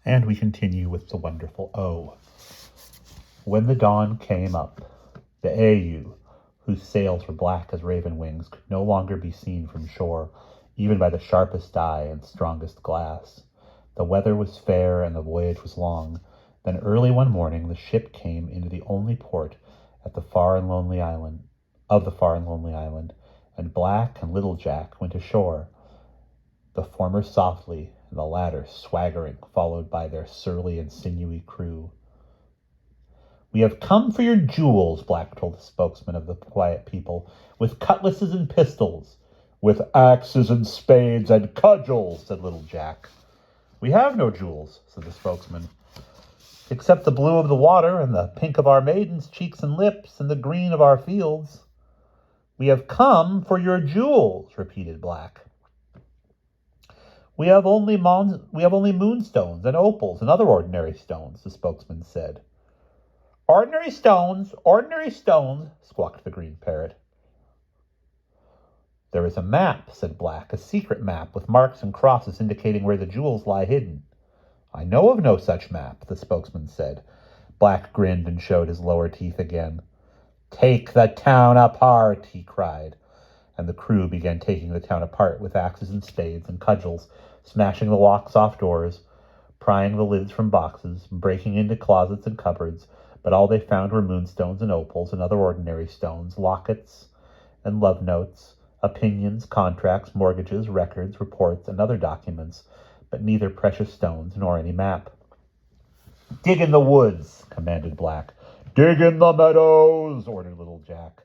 And we continue with the wonderful O. When the dawn came up, the Au, whose sails were black as raven wings, could no longer be seen from shore, even by the sharpest eye and strongest glass. The weather was fair and the voyage was long. Then early one morning the ship came into the only port at the far and lonely island, and Black and Little Jack went ashore, the former softly, and the latter swaggering, followed by their surly and sinewy crew. "We have come for your jewels," Black told the spokesman of the quiet people, "with cutlasses and pistols." "With axes and spades and cudgels," said Little Jack. "We have no jewels," said the spokesman, "except the blue of the water and the pink of our maidens' cheeks and lips and the green of our fields." "We have come for your jewels," repeated Black. We have only moonstones and opals and other ordinary stones," the spokesman said. Ordinary stones, squawked the green parrot. "There is a map," said Black, "a secret map with marks and crosses indicating where the jewels lie hidden." "I know of no such map," the spokesman said. Black grinned and showed his lower teeth again. "Take the town apart," he cried, and the crew began taking the town apart with axes and spades and cudgels, smashing the locks off doors, prying the lids from boxes, breaking into closets and cupboards, but all they found were moonstones and opals and other ordinary stones, lockets and love notes, opinions, contracts, mortgages, records, reports, and other documents, but neither precious stones nor any map. "Dig in the woods," commanded Black. "Dig in the meadows," ordered Little Jack.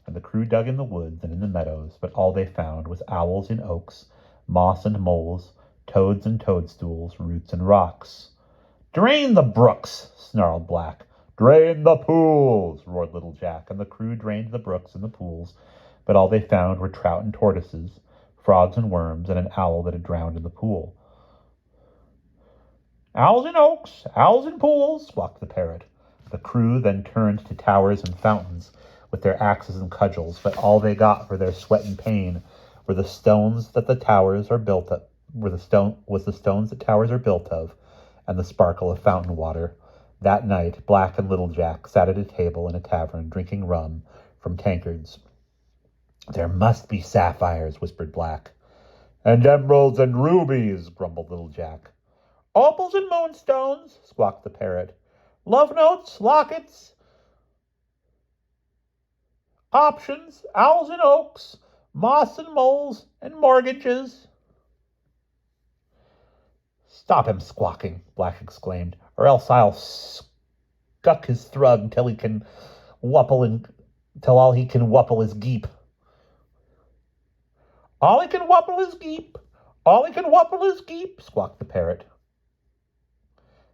And the crew dug in the woods and in the meadows, but all they found was owls in oaks, moss and moles, toads and toadstools, roots and rocks. "Drain the brooks," snarled Black. "Drain the pools," roared Little Jack, and the crew drained the brooks and the pools, but all they found were trout and tortoises, frogs and worms, and an owl that had drowned in the pool. "Owls in oaks, owls in pools," squawked the parrot. The crew then turned to towers and fountains with their axes and cudgels, but all they got for their sweat and pain were the stones that the towers are built of, and the sparkle of fountain water. That night, Black and Little Jack sat at a table in a tavern, drinking rum from tankards. "There must be sapphires," whispered Black. "And emeralds and rubies," grumbled Little Jack. "Opals and moonstones," squawked the parrot. "Love notes, lockets, options, owls and oaks, moss and moles, and mortgages." "Stop him squawking," Black exclaimed, "or else I'll scuck his thrug till all he can whupple is geep." "All he can whupple is geep, all he can whupple is geep," squawked the parrot.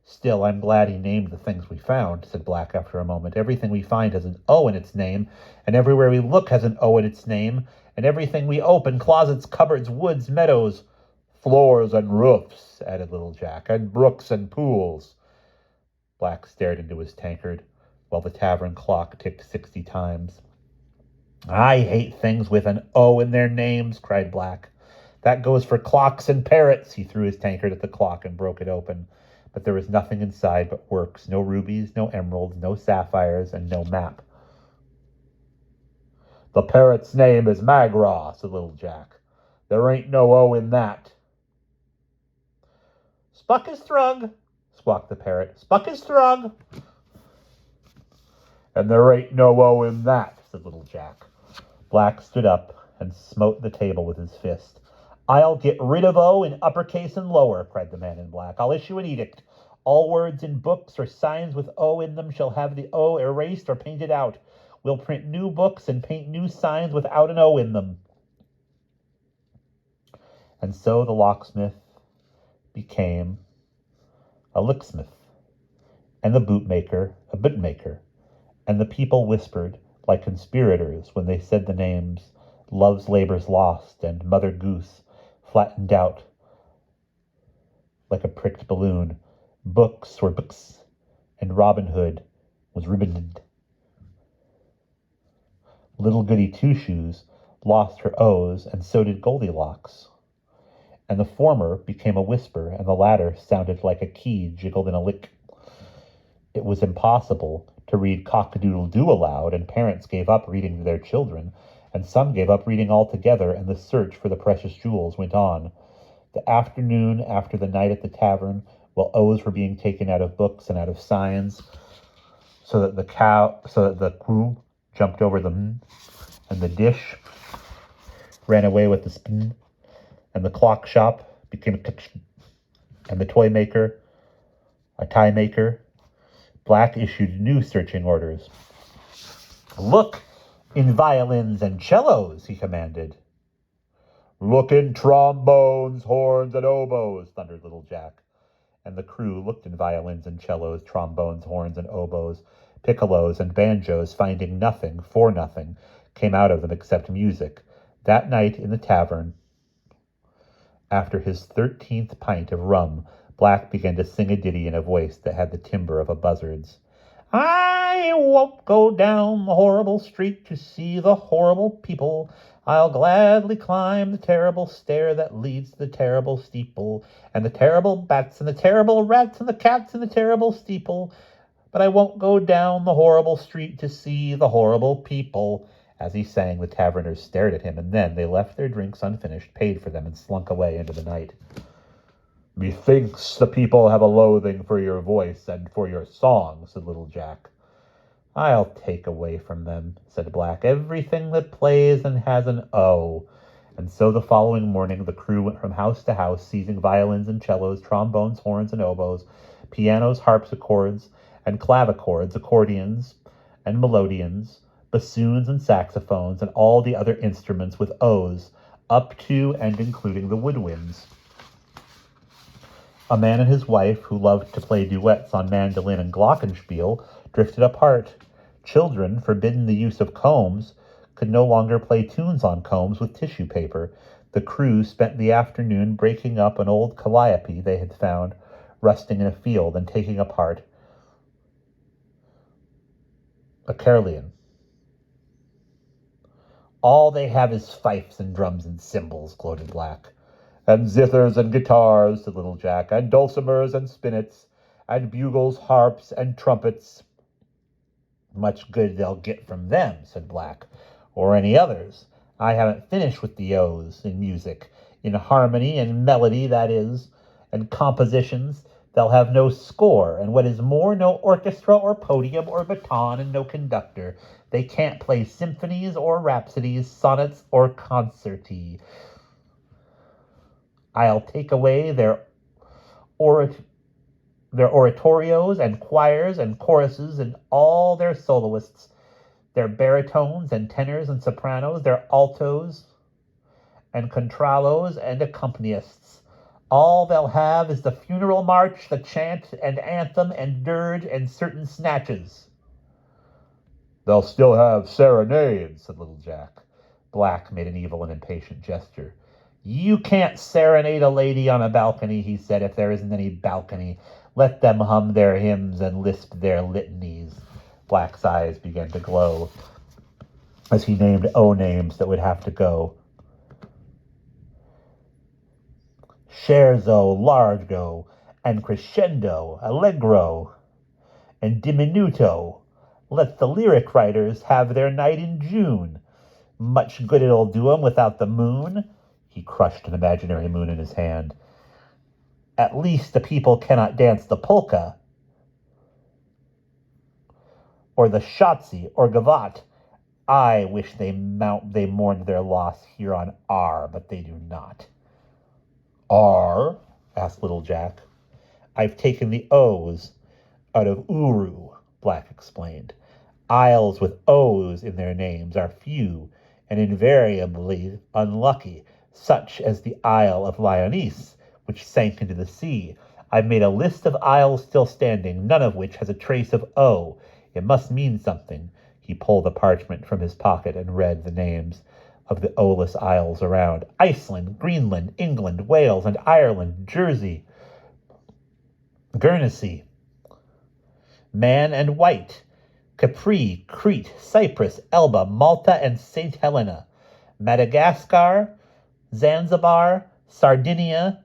"Still, I'm glad he named the things we found," said Black after a moment. "Everything we find has an O in its name, and everywhere we look has an O in its name, and everything we open, closets, cupboards, woods, meadows, floors and roofs," added Little Jack, "and brooks and pools." Black stared into his tankard, while the tavern clock ticked 60 times. "I hate things with an O in their names," cried Black. "That goes for clocks and parrots." He threw his tankard at the clock and broke it open. But there was nothing inside but works, no rubies, no emeralds, no sapphires, and no map. "The parrot's name is Magraw," said Little Jack. "There ain't no O in that." "Spuck his thrug," squawked the parrot. "Spuck his thrug." "And there ain't no O in that," said Little Jack. Black stood up and smote the table with his fist. "I'll get rid of O in uppercase and lower," cried the man in black. "I'll issue an edict. All words in books or signs with O in them shall have the O erased or painted out. We'll print new books and paint new signs without an O in them." And so the locksmith became a licksmith, and the bootmaker a bootmaker, and the people whispered like conspirators when they said the names Love's Labor's Lost and Mother Goose flattened out like a pricked balloon. Books were books, and Robin Hood was ribboned. Little Goody Two-Shoes lost her O's, and so did Goldilocks. and the former became a whisper, and the latter sounded like a key jiggled in a lick. It was impossible to read cock-a-doodle-doo aloud, and parents gave up reading to their children, and some gave up reading altogether, and the search for the precious jewels went on. The afternoon after the night at the tavern, while O's were being taken out of books and out of signs, so that the crew jumped over them, and the dish ran away with the spoon, and the clock shop became a kitchen, and the toy maker a tie maker, Black issued new searching orders. "Look in violins and cellos," he commanded. "Look in trombones, horns, and oboes," thundered Little Jack. And the crew looked in violins and cellos, trombones, horns, and oboes, piccolos, and banjos, finding nothing, for nothing, came out of them except music. That night in the tavern, after his 13th pint of rum, Black began to sing a ditty in a voice that had the timbre of a buzzard's. "I won't go down the horrible street to see the horrible people. I'll gladly climb the terrible stair that leads to the terrible steeple, and the terrible bats and the terrible rats and the cats in the terrible steeple. But I won't go down the horrible street to see the horrible people." As he sang, the taverners stared at him, and then they left their drinks unfinished, paid for them, and slunk away into the night. "Methinks the people have a loathing for your voice and for your song," said Little Jack. "I'll take away from them," said Black, "everything that plays and has an O." And so the following morning the crew went from house to house, seizing violins and cellos, trombones, horns, and oboes, pianos, harpsichords, and clavichords, accordions, and melodeons, bassoons and saxophones, and all the other instruments with O's, up to and including the woodwinds. A man and his wife, who loved to play duets on mandolin and glockenspiel, drifted apart. Children, forbidden the use of combs, could no longer play tunes on combs with tissue paper. The crew spent the afternoon breaking up an old calliope they had found rusting in a field and taking apart a carillon. "All they have is fifes and drums and cymbals," gloated Black. "And zithers and guitars," said Little Jack, "and dulcimers and spinets, and bugles, harps, and trumpets." "Much good they'll get from them," said Black, "or any others. I haven't finished with the O's in music. In harmony and melody, that is, and compositions, they'll have no score, and what is more, no orchestra or podium or baton, and no conductor. They can't play symphonies or rhapsodies, sonnets or concerti. I'll take away their oratorios and choirs and choruses and all their soloists, their baritones and tenors and sopranos, their altos and contraltos and accompanists. All they'll have is the funeral march, the chant and anthem and dirge and certain snatches." "They'll still have serenades," said Little Jack. Black made an evil and impatient gesture. "You can't serenade a lady on a balcony," he said, "if there isn't any balcony. Let them hum their hymns and lisp their litanies." Black's eyes began to glow as he named names that would have to go. Scherzo, largo, and crescendo, allegro, and diminuto. Let the lyric writers have their night in June. Much good it'll do 'em without the moon. He crushed an imaginary moon in his hand. At least the people cannot dance the polka, or the shotzi, or gavotte. I wish they mourned their loss here on R, but they do not." "R?" asked Little Jack. "I've taken the O's out of Uru," Black explained. "Isles with O's in their names are few and invariably unlucky, such as the Isle of Lyonesse, which sank into the sea. I've made a list of isles still standing, none of which has a trace of O. It must mean something." He pulled a parchment from his pocket and read the names of the O-less isles around. "Iceland, Greenland, England, Wales, and Ireland, Jersey, Guernsey, Man and White, Capri, Crete, Cyprus, Elba, Malta, and St. Helena, Madagascar, Zanzibar, Sardinia,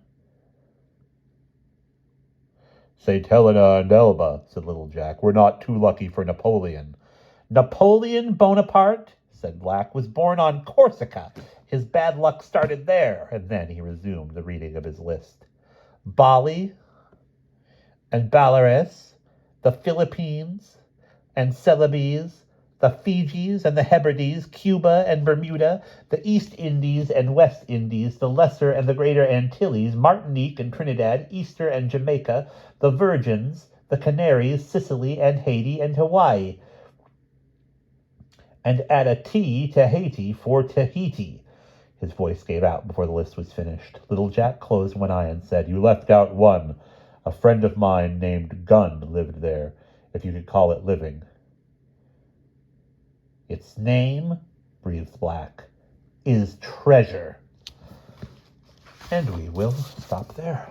St. Helena and Elba, said little Jack. We're not too lucky for Napoleon. Napoleon Bonaparte, said Black, was born on Corsica. His bad luck started there. And then he resumed the reading of his list. Bali and Belarus, the Philippines and Celebes, the Fijis and the Hebrides, Cuba and Bermuda, the East Indies and West Indies, the Lesser and the Greater Antilles, Martinique and Trinidad, Easter and Jamaica, the Virgins, the Canaries, Sicily and Haiti and Hawaii. And add a T to Haiti for Tahiti. His voice gave out before the list was finished. Little Jack closed one eye and said, You left out one. A friend of mine named Gunn lived there, if you could call it living. Its name, breathed Black, is Treasure. And we will stop there.